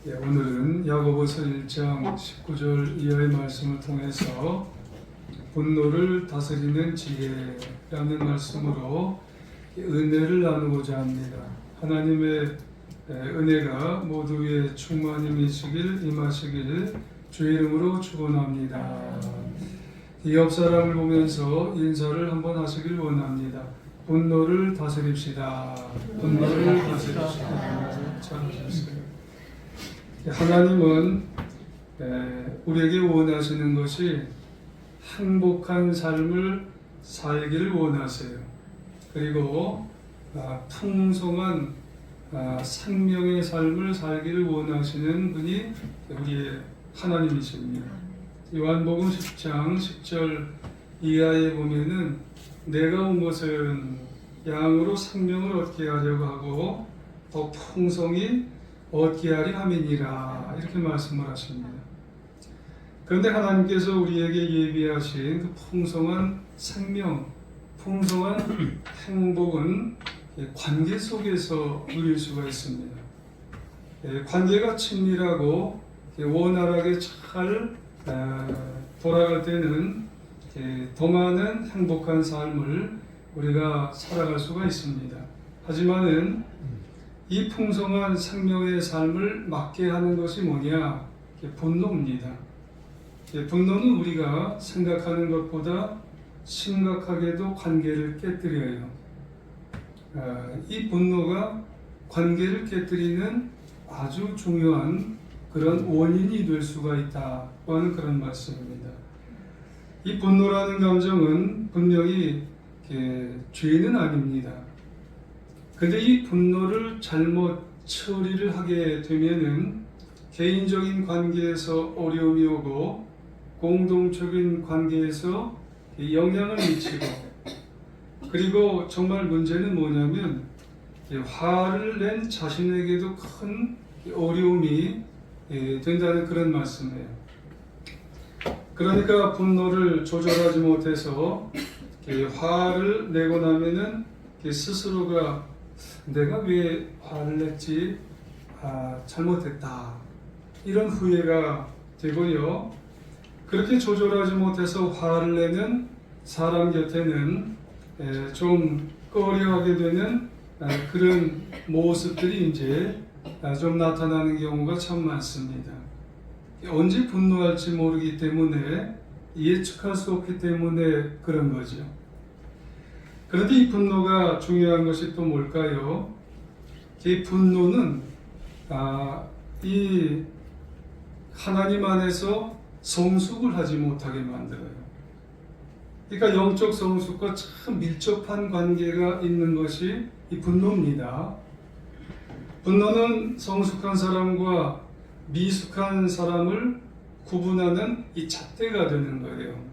오늘은 야고보서 1장 19절 이하의 말씀을 통해서 분노를 다스리는 지혜라는 말씀으로 은혜를 나누고자 합니다. 하나님의 은혜가 모두 위에 충만히 임하시길 주의 이름으로 축원합니다. 이 옆 사람을 보면서 인사를 한번 하시길 원합니다. 분노를 다스립시다. 분노를 다스립시다. 잘하셨어요. 하나님은 우리에게 원하시는 것이 행복한 삶을 살기를 원하세요. 그리고 풍성한 생명의 삶을 살기를 원하시는 분이 우리의 하나님이십니다. 요한복음 10장 10절 이하에 보면은 내가 온 것은 양으로 생명을 얻게 하려고 하고 더 풍성히 얻게 하리 함이니라, 이렇게 말씀을 하십니다. 그런데 하나님께서 우리에게 예비하신 그 풍성한 생명, 풍성한 행복은 관계 속에서 누릴 수가 있습니다. 관계가 친밀하고 원활하게 잘 돌아갈 때는 더 많은 행복한 삶을 우리가 살아갈 수가 있습니다. 하지만은 이 풍성한 생명의 삶을 막게 하는 것이 뭐냐? 분노입니다. 분노는 우리가 생각하는 것보다 심각하게도 관계를 깨뜨려요. 이 분노가 관계를 깨뜨리는 아주 중요한 그런 원인이 될 수가 있다고 하는 그런 말씀입니다. 이 분노라는 감정은 분명히 죄는 아닙니다. 근데 이 분노를 잘못 처리를 하게 되면은 개인적인 관계에서 어려움이 오고 공동적인 관계에서 영향을 미치고, 그리고 정말 문제는 뭐냐면 화를 낸 자신에게도 큰 어려움이 된다는 그런 말씀이에요. 그러니까 분노를 조절하지 못해서 화를 내고 나면은 스스로가 내가 왜 화를 냈지? 잘못했다. 이런 후회가 되고요. 그렇게 조절하지 못해서 화를 내는 사람 곁에는 좀 꺼려하게 되는 그런 모습들이 이제 좀 나타나는 경우가 참 많습니다. 언제 분노할지 모르기 때문에, 예측할 수 없기 때문에 그런 거죠. 그런데 이 분노가 중요한 것이 또 뭘까요? 이 분노는 이 하나님 안에서 성숙을 하지 못하게 만들어요. 그러니까 영적 성숙과 참 밀접한 관계가 있는 것이 이 분노입니다. 분노는 성숙한 사람과 미숙한 사람을 구분하는 이 잣대가 되는 거예요.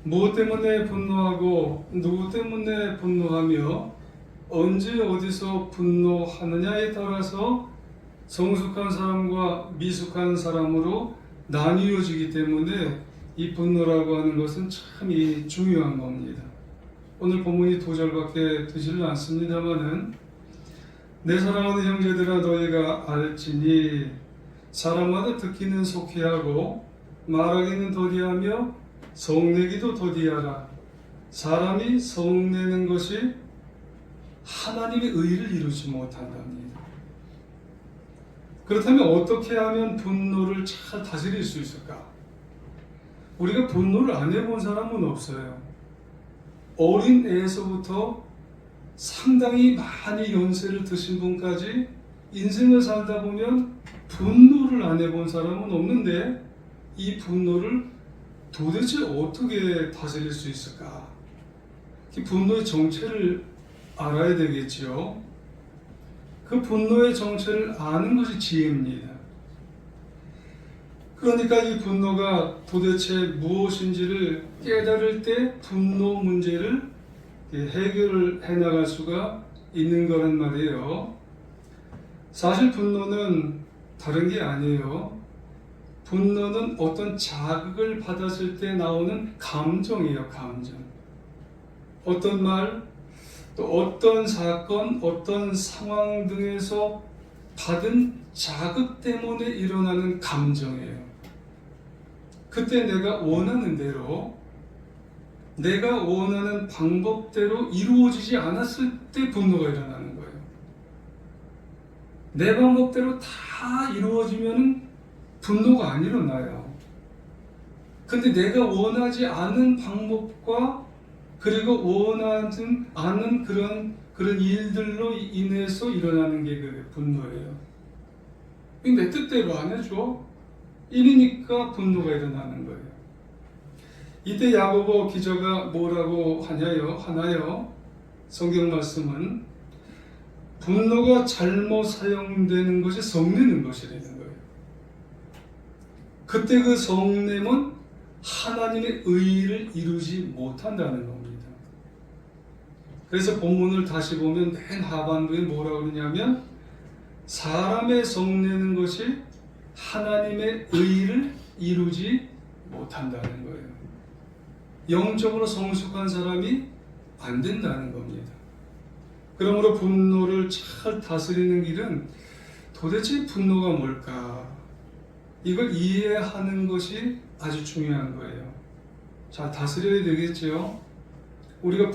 무엇 때문에 분노하고 누구 때문에 분노하며 언제 어디서 분노하느냐에 따라서 성숙한 사람과 미숙한 사람으로 나뉘어지기 때문에 이 분노라고 하는 것은 참 중요한 겁니다. 오늘 본문이 2절밖에 되지는 않습니다만은, 내 사랑하는 형제들아 너희가 알지니 사람마다 듣기는 속히하고 말하기는 더디하며 성내기도 더디하라. 사람이 성내는 것이 하나님의 의를 이루지 못한답니다. 그렇다면 어떻게 하면 분노를 잘 다스릴 수 있을까? 우리가 분노를 안 해본 사람은 없어요. 어린 애에서부터 상당히 많이 연세를 드신 분까지 인생을 살다 보면 분노를 안 해본 사람은 없는데, 이 분노를 도대체 어떻게 다스릴 수 있을까? 그 분노의 정체를 알아야 되겠지요. 그 분노의 정체를 아는 것이 지혜입니다. 그러니까 이 분노가 도대체 무엇인지를 깨달을 때 분노 문제를 해결을 해나갈 수가 있는 거란 말이에요. 사실 분노는 다른 게 아니에요. 분노는 어떤 자극을 받았을 때 나오는 감정이에요. 감정. 어떤 말, 또 어떤 사건, 어떤 상황 등에서 받은 자극 때문에 일어나는 감정이에요. 그때 내가 원하는 대로, 내가 원하는 방법대로 이루어지지 않았을 때 분노가 일어나는 거예요. 내 방법대로 다 이루어지면 분노가 안 일어나요. 근데 내가 원하지 않은 방법과 그리고 원하지 않은 그런 일들로 인해서 일어나는 게 그 분노예요. 내 뜻대로 안 해줘. 이러니까 분노가 일어나는 거예요. 이때 야고보 기자가 뭐라고 하나요? 성경 말씀은 분노가 잘못 사용되는 것이 성내는 것이라는 거예요. 그때 그 성냄은 하나님의 의를 이루지 못한다는 겁니다. 그래서 본문을 다시 보면 맨 하반부에 뭐라고 그러냐면 사람의 성내는 것이 하나님의 의를 이루지 못한다는 거예요. 영적으로 성숙한 사람이 안 된다는 겁니다. 그러므로 분노를 잘 다스리는 길은 도대체 분노가 뭘까? 이걸 이해하는 것이 아주 중요한 거예요. 잘 다스려야 되겠죠. 우리가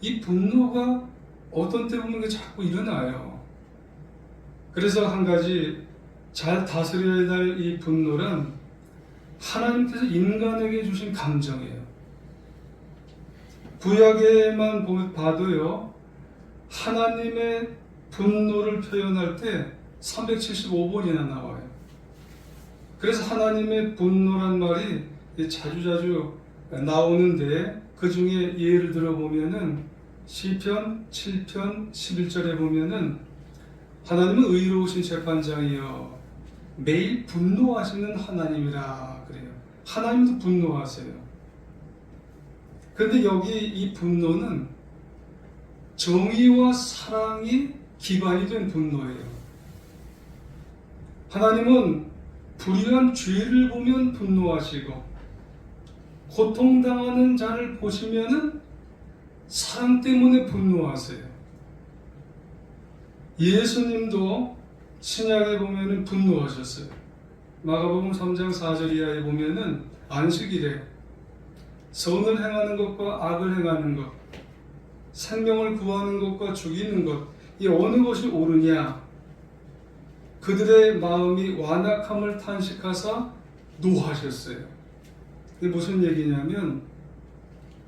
이 분노가 어떤 때 보면 자꾸 일어나요. 그래서 한 가지 잘 다스려야 할 이 분노는 하나님께서 인간에게 주신 감정이에요. 구약에만 봐도요, 하나님의 분노를 표현할 때 375번이나 나와요. 그래서 하나님의 분노란 말이 자주자주 나오는데 그 중에 예를 들어보면은 시편 7편 11절에 보면은 하나님은 의로우신 재판장이여 매일 분노하시는 하나님이라 그래요. 하나님도 분노하세요. 그런데 여기 이 분노는 정의와 사랑이 기반이 된 분노예요. 하나님은 불의한 죄를 보면 분노하시고 고통당하는 자를 보시면은 사랑 때문에 분노하세요. 예수님도 신약에 보면은 분노하셨어요. 마가복음 3장 4절 이하에 보면은 안식일에 선을 행하는 것과 악을 행하는 것, 생명을 구하는 것과 죽이는 것, 이 어느 것이 옳으냐? 그들의 마음이 완악함을 탄식하사 노하셨어요. 이게 무슨 얘기냐면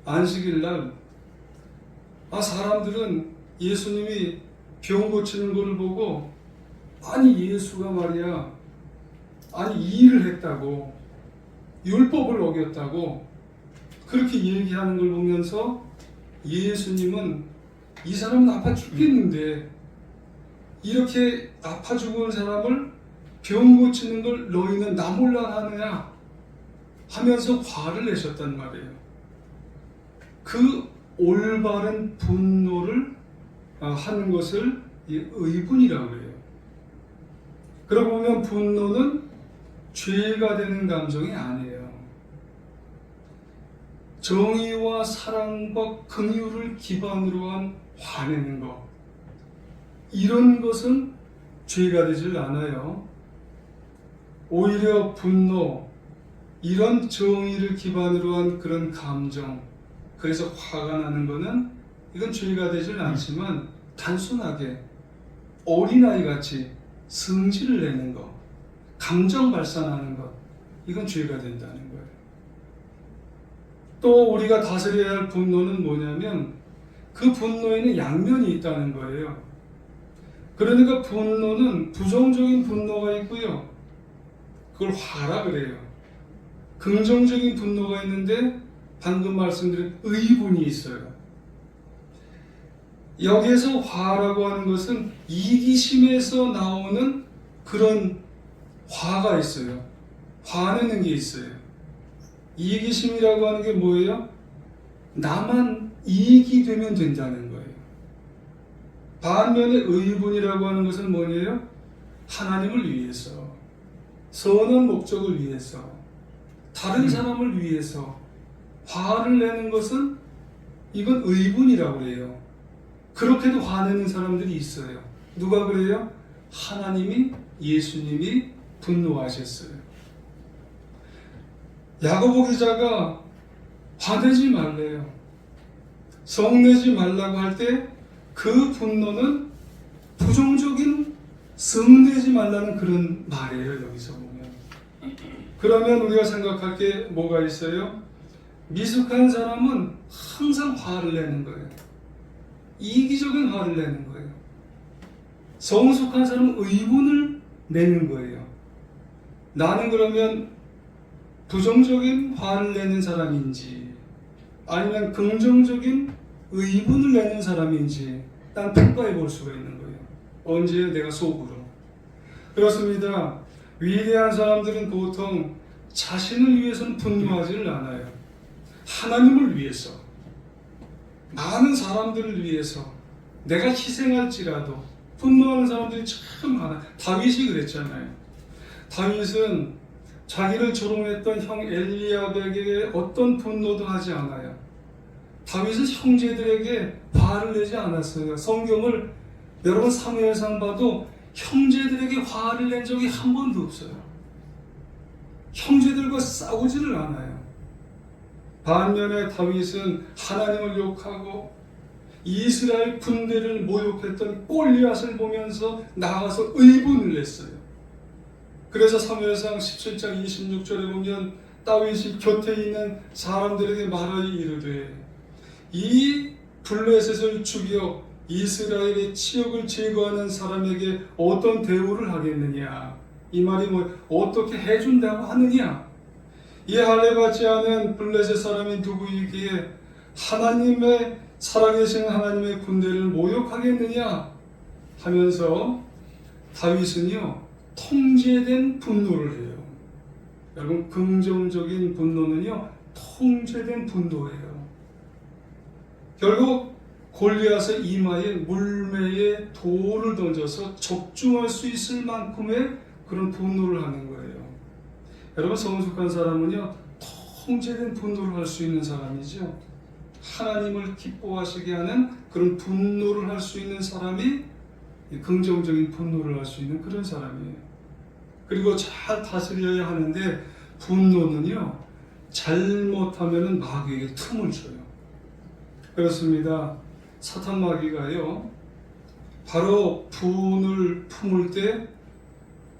안식일날 사람들은 예수님이 병 고치는 것을 보고 아니 예수가 말이야 이 일을 했다고 율법을 어겼다고 그렇게 얘기하는 걸 보면서 예수님은 이 사람은 아파 죽겠는데 이렇게 아파 죽은 사람을 병 고치는 걸 너희는 나 몰라 하느냐 하면서 화를 내셨단 말이에요. 그 올바른 분노를 하는 것을 의분이라고 해요. 그러고 보면 분노는 죄가 되는 감정이 아니에요. 정의와 사랑과 긍휼을 기반으로 한 화내는 것, 이런 것은 죄가 되질 않아요. 오히려 분노, 이런 정의를 기반으로 한 그런 감정, 그래서 화가 나는 것은 이건 죄가 되질 않지만 단순하게 어린아이같이 성질을 내는 것, 감정 발산하는 것, 이건 죄가 된다는 거예요. 또 우리가 다스려야 할 분노는 뭐냐면 그 분노에는 양면이 있다는 거예요. 그러니까 분노는 부정적인 분노가 있고요. 그걸 화라 그래요. 긍정적인 분노가 있는데 방금 말씀드린 의분이 있어요. 여기에서 화라고 하는 것은 이기심에서 나오는 그런 화가 있어요. 화내는 게 있어요. 이기심이라고 하는 게 뭐예요? 나만 이익이 되면 된다는 거예요. 반면에 의분이라고 하는 것은 뭐예요? 하나님을 위해서, 선한 목적을 위해서, 다른 사람을 위해서 화를 내는 것은 이건 의분이라고 해요. 그렇게도 화내는 사람들이 있어요. 누가 그래요? 하나님이, 예수님이 분노하셨어요. 야고보 기자가 화내지 말래요. 성내지 말라고 할 때 그 분노는 부정적인 성내지 말라는 그런 말이에요. 여기서 보면. 그러면 우리가 생각할 게 뭐가 있어요? 미숙한 사람은 항상 화를 내는 거예요. 이기적인 화를 내는 거예요. 성숙한 사람은 의문을 내는 거예요. 나는 그러면 부정적인 화를 내는 사람인지 아니면 긍정적인 의문을 내는 사람인지 난 평가해 볼 수가 있는 거예요. 언제 내가 속으로. 그렇습니다. 위대한 사람들은 보통 자신을 위해서는 분노하지를 않아요. 하나님을 위해서, 많은 사람들을 위해서 내가 희생할지라도 분노하는 사람들이 참 많아요. 다윗이 그랬잖아요. 다윗은 자기를 조롱했던 형 엘리압에게 어떤 분노도 하지 않아요. 다윗은 형제들에게 화를 내지 않았어요. 성경을 여러분 사무엘상 봐도 형제들에게 화를 낸 적이 한 번도 없어요. 형제들과 싸우지를 않아요. 반면에 다윗은 하나님을 욕하고 이스라엘 군대를 모욕했던 골리앗을 보면서 나가서 의분을 냈어요. 그래서 사무엘상 17장 26절에 보면 다윗이 곁에 있는 사람들에게 말하여 이르되 이 블레셋을 죽여 이스라엘의 치욕을 제거하는 사람에게 어떤 대우를 하겠느냐. 이 말이 뭐 어떻게 해준다고 하느냐. 이 할례받지 않은 블레셋 사람이 누구이기에 하나님의 살아계신 하나님의 군대를 모욕하겠느냐 하면서 다윗은요 통제된 분노를 해요. 여러분 긍정적인 분노는요 통제된 분노예요. 결국 골리앗의 이마에 물매에 돌을 던져서 적중할 수 있을 만큼의 그런 분노를 하는 거예요. 여러분 성숙한 사람은요 통제된 분노를 할 수 있는 사람이죠. 하나님을 기뻐하시게 하는 그런 분노를 할 수 있는 사람이 긍정적인 분노를 할 수 있는 그런 사람이에요. 그리고 잘 다스려야 하는데 분노는요 잘못하면 마귀에게 틈을 줘요. 그렇습니다. 사탄 마귀가요 바로 분을 품을 때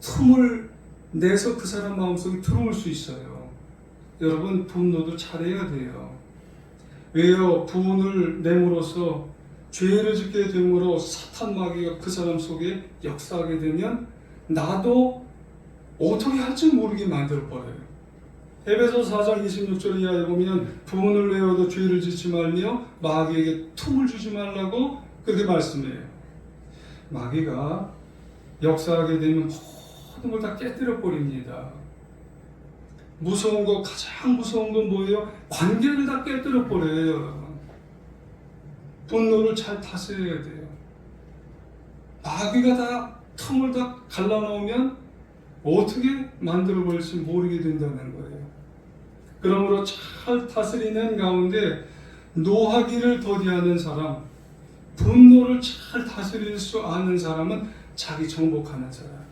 틈을 내서 그 사람 마음속에 들어올 수 있어요. 여러분 분노도 잘해야 돼요. 왜요? 분을 내므로써 죄를 짓게 되므로 사탄 마귀가 그 사람 속에 역사하게 되면 나도 어떻게 할지 모르게 만들어버려요. 에베소 4장 26절 이하에 보면 분을 내어도 죄를 짓지 말며 마귀에게 틈을 주지 말라고 그렇게 말씀해요. 마귀가 역사하게 되면 모든 걸 다 깨뜨려 버립니다. 무서운 거, 가장 무서운 건 뭐예요? 관계를 다 깨뜨려 버려요. 분노를 잘 다스려야 돼요. 마귀가 다 틈을 다 갈라놓으면 어떻게 만들어 버릴지 모르게 된다는 거예요. 그러므로 잘 다스리는 가운데 노하기를 더디하는 사람, 분노를 잘 다스릴 수 아는 사람은 자기 정복하는 사람.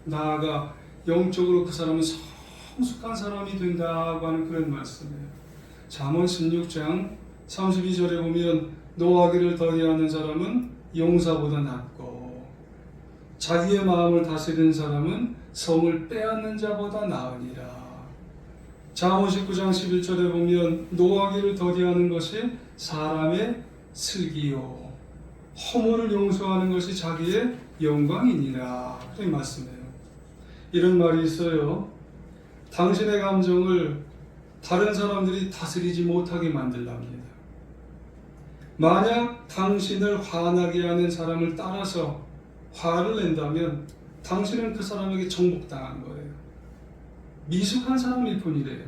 나아가 영적으로 그 사람은 성숙한 사람이 된다고 하는 그런 말씀이에요. 잠언 16장 32절에 보면 노하기를 더디하는 사람은 용사보다 낫고 자기의 마음을 다스리는 사람은 성을 빼앗는 자보다 나으니라. 잠언 19장 11절에 보면 노하기를 더디하는 것이 사람의 슬기요 허물을 용서하는 것이 자기의 영광이니라. 그렇게 말씀해요. 이런 말이 있어요. 당신의 감정을 다른 사람들이 다스리지 못하게 만들랍니다. 만약 당신을 화나게 하는 사람을 따라서 화를 낸다면 당신은 그 사람에게 정복당한 거예요. 미숙한 사람일 뿐이래요.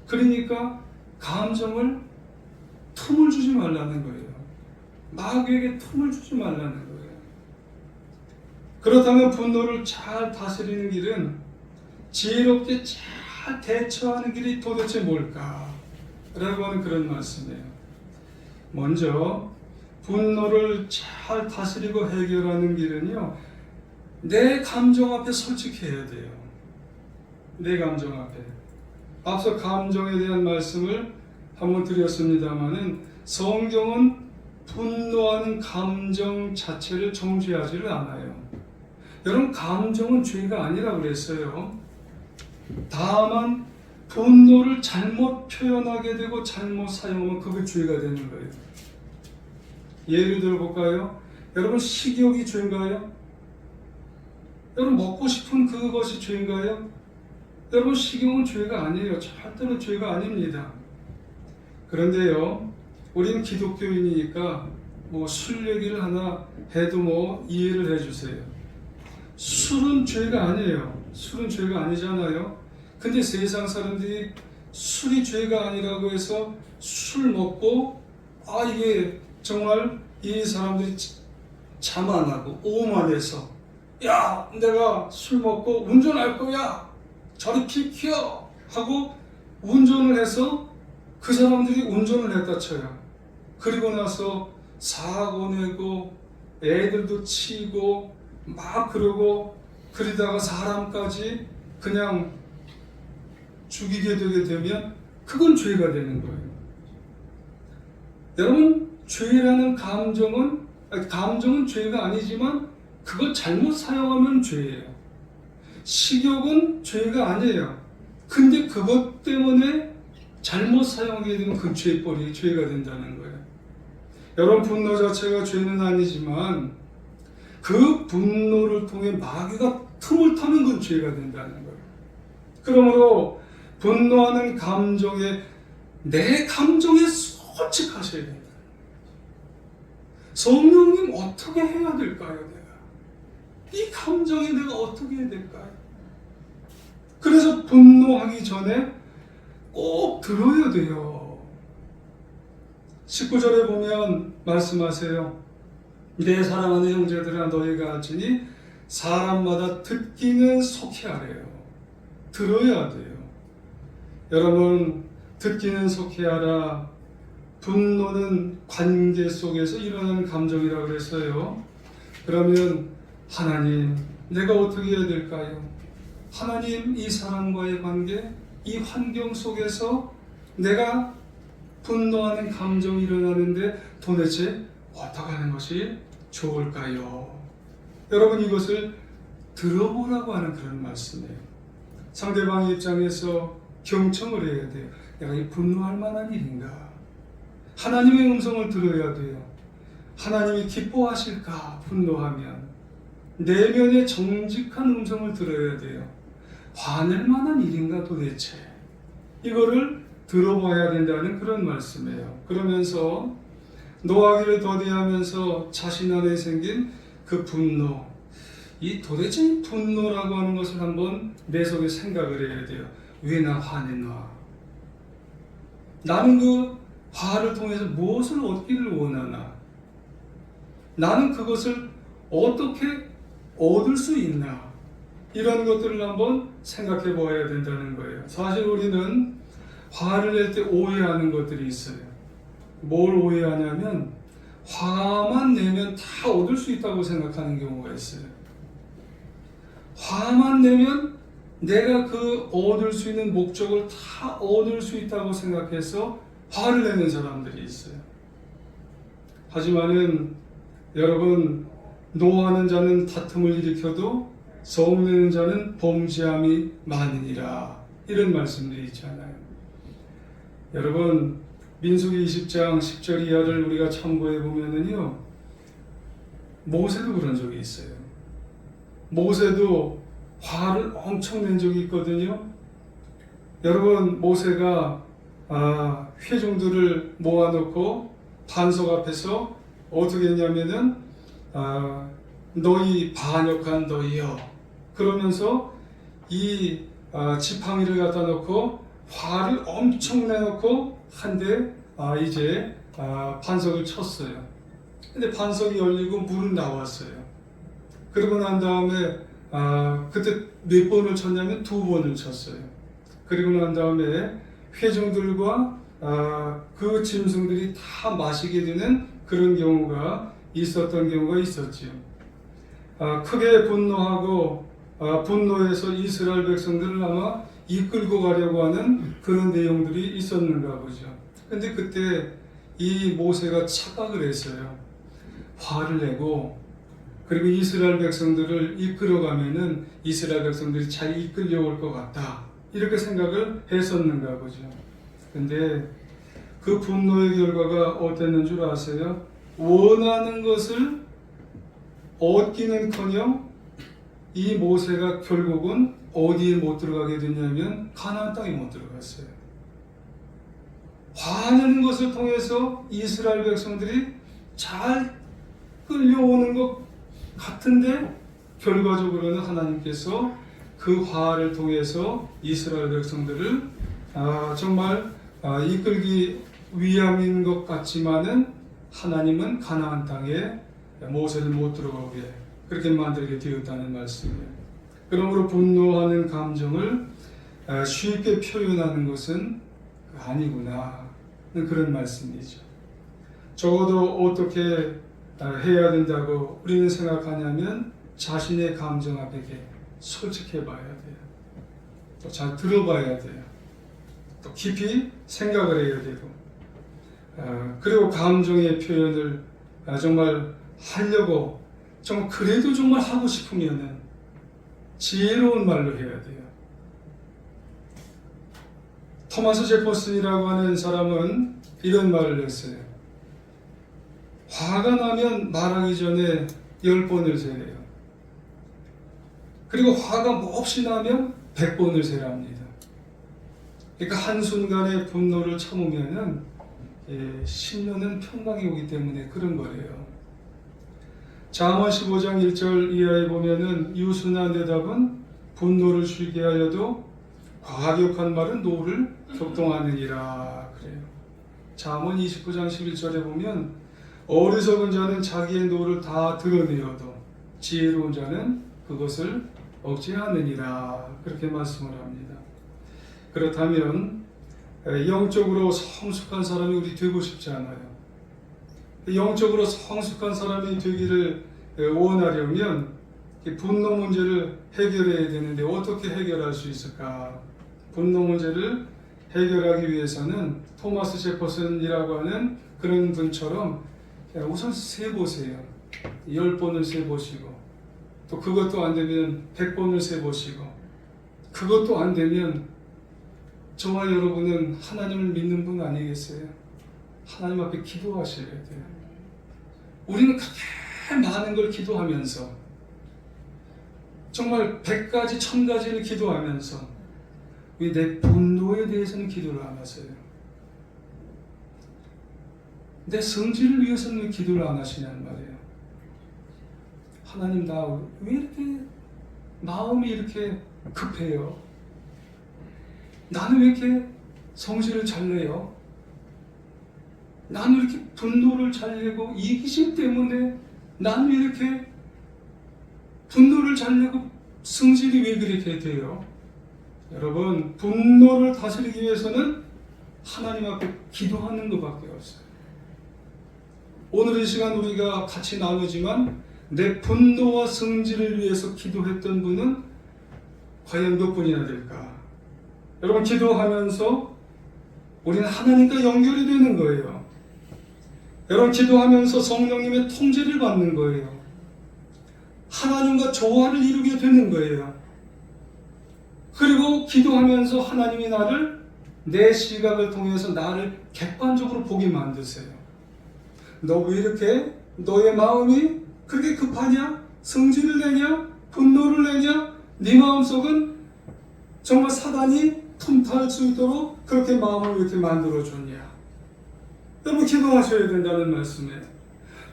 그러니까 감정을 틈을 주지 말라는 거예요. 마귀에게 틈을 주지 말라는 거예요. 그렇다면 분노를 잘 다스리는 길은 지혜롭게 잘 대처하는 길이 도대체 뭘까? 라고 하는 그런 말씀이에요. 먼저 분노를 잘 다스리고 해결하는 길은요 내 감정 앞에 솔직해야 돼요. 내 감정 앞에. 앞서 감정에 대한 말씀을 한번 드렸습니다마는 성경은 분노하는 감정 자체를 정죄하지를 않아요. 여러분, 감정은 죄가 아니라고 그랬어요. 다만 분노를 잘못 표현하게 되고 잘못 사용하면 그게 죄가 되는 거예요. 예를 들어 볼까요? 여러분, 식욕이 죄인가요? 여러분, 먹고 싶은 그것이 죄인가요? 여러분, 식욕은 죄가 아니에요. 절대로 죄가 아닙니다. 그런데요, 우리는 기독교인이니까 술 얘기를 하나 해도 이해를 해주세요. 술은 죄가 아니에요. 술은 죄가 아니잖아요. 근데 세상 사람들이 술이 죄가 아니라고 해서 술 먹고 이게 정말 이 사람들이 자만하고 오만해서 야, 내가 술 먹고 운전할 거야, 저리 비켜 하고 운전을 해서 그 사람들이 운전을 했다 쳐요. 그리고 나서 사고 내고 애들도 치고 막 그러고 그러다가 사람까지 그냥 죽이게 되게 되면 그건 죄가 되는 거예요. 여러분, 죄라는 감정은 죄가 아니지만 그걸 잘못 사용하면 죄예요. 식욕은 죄가 아니에요. 근데 그것 때문에 잘못 사용하게 되면 그 죄벌이 죄가 된다는 거예요. 여러분, 분노 자체가 죄는 아니지만 그 분노를 통해 마귀가 틈을 타는 건 죄가 된다는 거예요. 그러므로 분노하는 내 감정에 솔직하셔야 된다. 성령님, 어떻게 해야 될까요? 이 감정에 내가 어떻게 해야 될까요? 그래서 분노하기 전에 꼭 들어야 돼요. 19절에 보면 말씀하세요. 내 사랑하는 형제들아, 너희가 알지니 사람마다 듣기는 속히하래요. 들어야 돼요. 여러분, 듣기는 속히하라. 분노는 관계 속에서 일어나는 감정이라고 그랬어요. 그러면 하나님, 내가 어떻게 해야 될까요? 하나님, 이 사람과의 관계, 이 환경 속에서 내가 분노하는 감정이 일어나는데 도대체 어떻게 하는 것이 좋을까요? 여러분, 이것을 들어보라고 하는 그런 말씀이에요. 상대방의 입장에서 경청을 해야 돼요. 내가 이 분노할 만한 일인가? 하나님의 음성을 들어야 돼요. 하나님이 기뻐하실까? 분노하면 내면의 정직한 음성을 들어야 돼요. 화낼 만한 일인가 도대체? 이거를 들어봐야 된다는 그런 말씀이에요. 그러면서 노하기를 더디하면서 자신 안에 생긴 그 분노, 이 도대체 분노라고 하는 것을 한번 내 속에 생각을 해야 돼요. 왜 나 화내나? 나는 그 화를 통해서 무엇을 얻기를 원하나? 나는 그것을 어떻게 얻을 수 있나? 이런 것들을 한번 생각해 보아야 된다는 거예요. 사실 우리는 화를 낼 때 오해하는 것들이 있어요. 뭘 오해하냐면 화만 내면 다 얻을 수 있다고 생각하는 경우가 있어요. 화만 내면 내가 그 얻을 수 있는 목적을 다 얻을 수 있다고 생각해서 화를 내는 사람들이 있어요. 하지만은 여러분, 노하는 자는 다툼을 일으켜도 성내는 자는 범죄함이 많으니라, 이런 말씀들이 있잖아요. 여러분, 민수기 20장 10절 이하를 우리가 참고해 보면은요, 모세도 그런 적이 있어요. 모세도 화를 엄청 낸 적이 있거든요. 여러분, 모세가 회중들을 모아놓고 반석 앞에서 어떻게 했냐면은 너희 반역한 너희여, 그러면서 이 지팡이를 갖다 놓고 화를 엄청 내놓고 한데 이제 반석을 쳤어요. 근데 반석이 열리고 물은 나왔어요. 그러고 난 다음에 그때 몇 번을 쳤냐면 2번을 쳤어요. 그리고 난 다음에 회중들과 그 짐승들이 다 마시게 되는 그런 경우가 있었던 경우가 있었죠. 크게 분노하고 분노해서 이스라엘 백성들을 아마 이끌고 가려고 하는 그런 내용들이 있었는가 보죠. 근데 그때 이 모세가 착각을 했어요. 화를 내고 그리고 이스라엘 백성들을 이끌어가면은 이스라엘 백성들이 잘 이끌려올 것 같다, 이렇게 생각을 했었는가 보죠. 근데 그 분노의 결과가 어땠는 줄 아세요? 원하는 것을 얻기는커녕 이 모세가 결국은 어디에 못 들어가게 됐냐면 가나안 땅에 못 들어갔어요. 화내는 것을 통해서 이스라엘 백성들이 잘 끌려오는 것 같은데 결과적으로는 하나님께서 그 화를 통해서 이스라엘 백성들을 정말 이끌기 위함인 것 같지만은 하나님은 가나안 땅에 모세를 못 들어가게 그렇게 만들게 되었다는 말씀이에요. 그러므로 분노하는 감정을 쉽게 표현하는 것은 아니구나, 그런 말씀이죠. 적어도 어떻게 해야 된다고 우리는 생각하냐면 자신의 감정 앞에 솔직해 봐야 돼요. 또 잘 들어봐야 돼요. 또 깊이 생각을 해야 되고, 그리고 감정의 표현을 정말 하려고 정말 그래도 정말 하고 싶으면은 지혜로운 말로 해야 돼요. 토마스 제퍼슨이라고 하는 사람은 이런 말을 했어요. 화가 나면 말하기 전에 10번을 세래요. 그리고 화가 몹시 나면 100번을 세랍니다. 그러니까 한순간의 분노를 참으면은 10년은 평강이 오기 때문에 그런 거래요. 잠언 15장 1절 이하에 보면은 유순한 대답은 분노를 쉬게 하여도 과격한 말은 노를 격동하느니라 그래요. 잠언 29장 11절에 보면 어리석은 자는 자기의 노를 다 드러내어도 지혜로운 자는 그것을 억제하느니라, 그렇게 말씀을 합니다. 그렇다면 영적으로 성숙한 사람이 우리 되고 싶지 않아요. 영적으로 성숙한 사람이 되기를 원하려면 분노 문제를 해결해야 되는데 어떻게 해결할 수 있을까? 분노 문제를 해결하기 위해서는 토마스 제퍼슨이라고 하는 그런 분처럼 우선 세보세요. 10번을 세보시고, 또 그것도 안 되면 100번을 세보시고, 그것도 안 되면 저와 여러분은 하나님을 믿는 분 아니겠어요? 하나님 앞에 기도하셔야 돼요. 우리는 그렇게 많은 걸 기도하면서 정말 100가지 1000가지를 기도하면서 왜 내 분노에 대해서는 기도를 안 하세요? 내 성질을 위해서는 기도를 안 하시냐는 말이에요. 하나님, 나 왜 이렇게 마음이 이렇게 급해요? 나는 왜 이렇게 성질을 잘 내요? 나는 이렇게 분노를 잘 내고 이기심 때문에 나는 왜 이렇게 분노를 잘 내고 성질이 왜 그렇게 돼요? 여러분, 분노를 다스리기 위해서는 하나님 앞에 기도하는 것밖에 없어요. 오늘 이 시간 우리가 같이 나누지만 내 분노와 성질을 위해서 기도했던 분은 과연 몇 분이나 될까? 여러분, 기도하면서 우리는 하나님과 연결이 되는 거예요. 여러분, 기도하면서 성령님의 통제를 받는 거예요. 하나님과 조화를 이루게 되는 거예요. 그리고 기도하면서 하나님이 나를, 내 시각을 통해서 나를 객관적으로 보게 만드세요. 너 왜 이렇게 너의 마음이 그렇게 급하냐? 성질을 내냐? 분노를 내냐? 네 마음속은 정말 사단이 틈탈 수 있도록 그렇게 마음을 이렇게 만들어줬냐? 여러분, 기도하셔야 된다는 말씀이에요.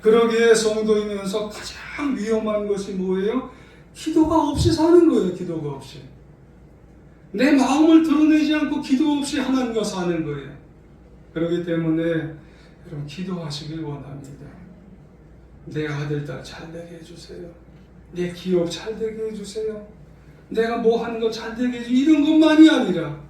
그러기에 성도이면서 가장 위험한 것이 뭐예요? 기도가 없이 사는 거예요. 기도가 없이. 내 마음을 드러내지 않고 기도 없이 하나님과 사는 거예요. 그렇기 때문에 여러분, 기도하시길 원합니다. 내 아들, 딸 잘되게 해주세요. 내 기업 잘되게 해주세요. 내가 뭐 하는 거 잘되게 해주세요. 이런 것만이 아니라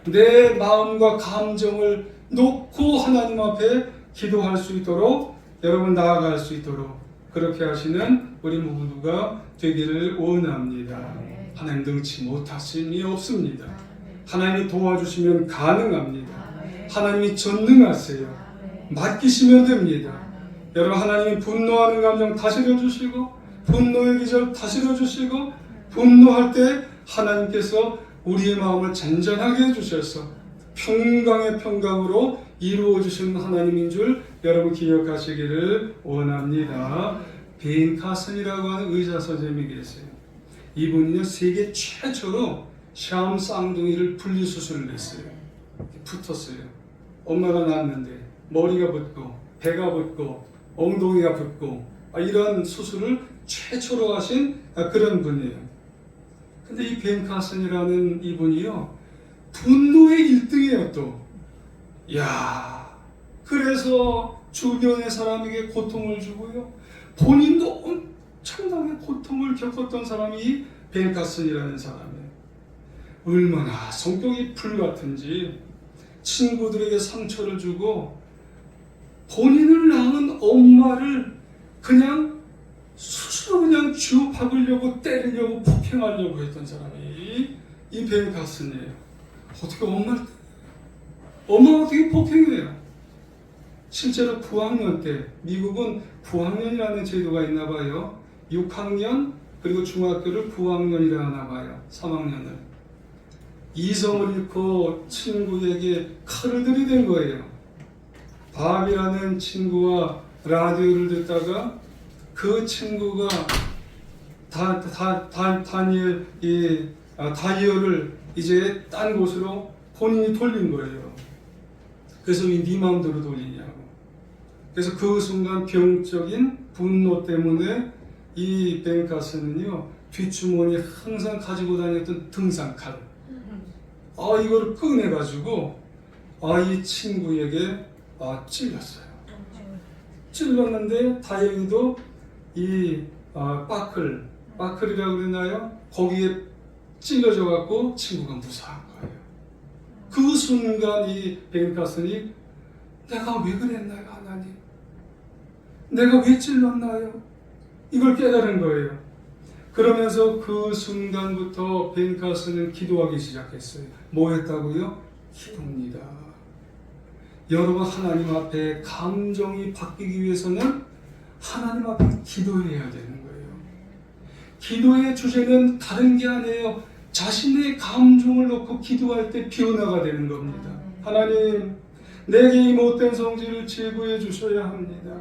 내 마음과 감정을 놓고 하나님 앞에 기도할 수 있도록, 여러분 나아갈 수 있도록 그렇게 하시는 우리 모두가 되기를 원합니다. 하나님 능치 못하심이 없습니다. 하나님이 도와주시면 가능합니다. 하나님이 전능하세요. 맡기시면 됩니다. 여러분, 하나님이 분노하는 감정 다스려 주시고 분노의 기절 다스려 주시고 분노할 때 하나님께서 우리의 마음을 잔잔하게 해주셔서 평강의 평강으로 이루어 주시는 하나님인 줄 여러분 기억하시기를 원합니다. 벤 카슨이라고 하는 의사 선생님이 계세요. 이분은요, 세계 최초로 샴 쌍둥이를 분리수술을 했어요. 붙었어요. 엄마가 낳았는데 머리가 붙고 배가 붙고 엉덩이가 붙고 이런 수술을 최초로 하신 그런 분이에요. 근데 이 벤 카슨이라는 이분이요, 분노의 1등이에요 또. 야, 그래서 주변의 사람에게 고통을 주고요, 본인도 엄청나게 고통을 겪었던 사람이 벤 카슨이라는 사람이에요. 얼마나 성격이 불같은지 친구들에게 상처를 주고 본인을 낳은 엄마를 그냥 스스로 그냥 쥐어 박으려고 때리려고 폭행하려고 했던 사람이 이 벤 카슨이에요. 어떻게 엄마가 어떻게 폭행해요? 실제로 9학년 때 미국은 9학년이라는 제도가 있나 봐요. 6학년 그리고 중학교를 9학년이라 하나 봐요. 3학년을. 이성을 잃고 친구에게 칼을 들이댄 거예요. 밥이라는 친구와 라디오를 듣다가 그 친구가 다이얼을 이제 딴 곳으로 본인이 돌린 거예요. 그래서 왜 네 마음대로 돌리냐고. 그래서 그 순간 병적인 분노 때문에 이 벤 카슨은요, 뒷주머니에 항상 가지고 다녔던 등산칼, 이걸 꺼내가지고 이 친구에게 찔렸어요. 찔렀는데 다행히도 이 빠클이라고 그러나요? 거기에 찔러져 갖고 친구가 무사한 거예요. 그 순간 이 벤 카슨이 내가 왜 그랬나요, 하나님? 내가 왜 찔렀나요? 이걸 깨달은 거예요. 그러면서 그 순간부터 벤 카슨은 기도하기 시작했어요. 뭐 했다고요? 기도입니다. 여러분, 하나님 앞에 감정이 바뀌기 위해서는 하나님 앞에 기도해야 되는 거예요. 기도의 주제는 다른 게 아니에요. 자신의 감정을 놓고 기도할 때 변화가 되는 겁니다. 하나님, 내게 이 못된 성질을 제거해 주셔야 합니다.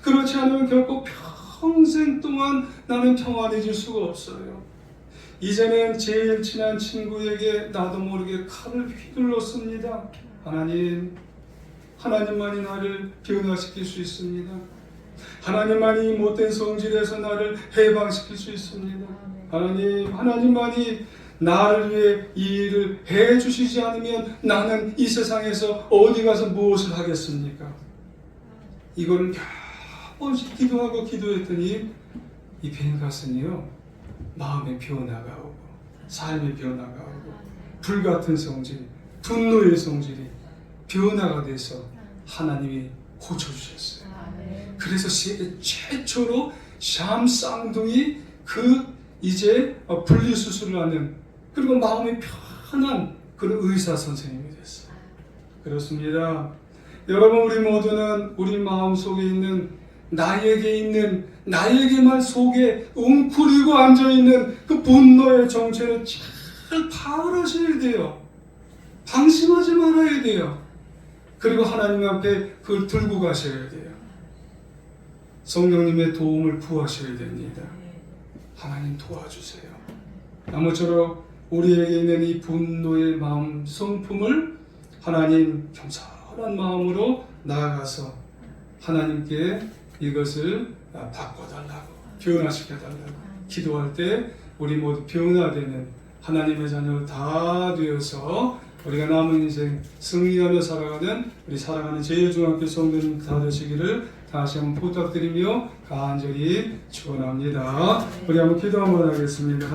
그렇지 않으면 결코 평생 동안 나는 평안해질 수가 없어요. 이제는 제일 친한 친구에게 나도 모르게 칼을 휘둘렀습니다. 하나님만이 나를 변화시킬 수 있습니다. 하나님만이 못된 성질에서 나를 해방시킬 수 있습니다. 하나님만이 나를 위해 이 일을 해주시지 않으면 나는 이 세상에서 어디 가서 무엇을 하겠습니까? 이거를 몇 번씩 기도하고 기도했더니 이 벤 카슨이요, 마음의 변화가 오고 삶의 변화가 오고 불같은 성질, 분노의 성질이 변화가 돼서 하나님이 고쳐주셨어요. 그래서 세계 최초로 샴 쌍둥이 이제 분리수술을 하는, 그리고 마음이 편한 그런 의사 선생님이 됐어요. 그렇습니다. 여러분, 우리 모두는 우리 마음 속에 있는 나에게만 속에 웅크리고 앉아있는 그 분노의 정체를 잘 파악하셔야 돼요. 방심하지 말아야 돼요. 그리고 하나님 앞에 그걸 들고 가셔야 돼요. 성령님의 도움을 구하셔야 됩니다. 하나님 도와주세요. 아무쪼록 우리에게 있는 이 분노의 마음 성품을 하나님 겸손한 마음으로 나아가서 하나님께 이것을 바꿔달라고, 변화시켜달라고 기도할 때 우리 모두 변화되는 하나님의 자녀 다 되어서 우리가 남은 인생 승리하며 살아가는 우리 사랑하는 제일중학교 성도님 다 되시기를 다시 한번 부탁드리며 간절히 축원합니다. 우리 한번 기도 한번 하겠습니다.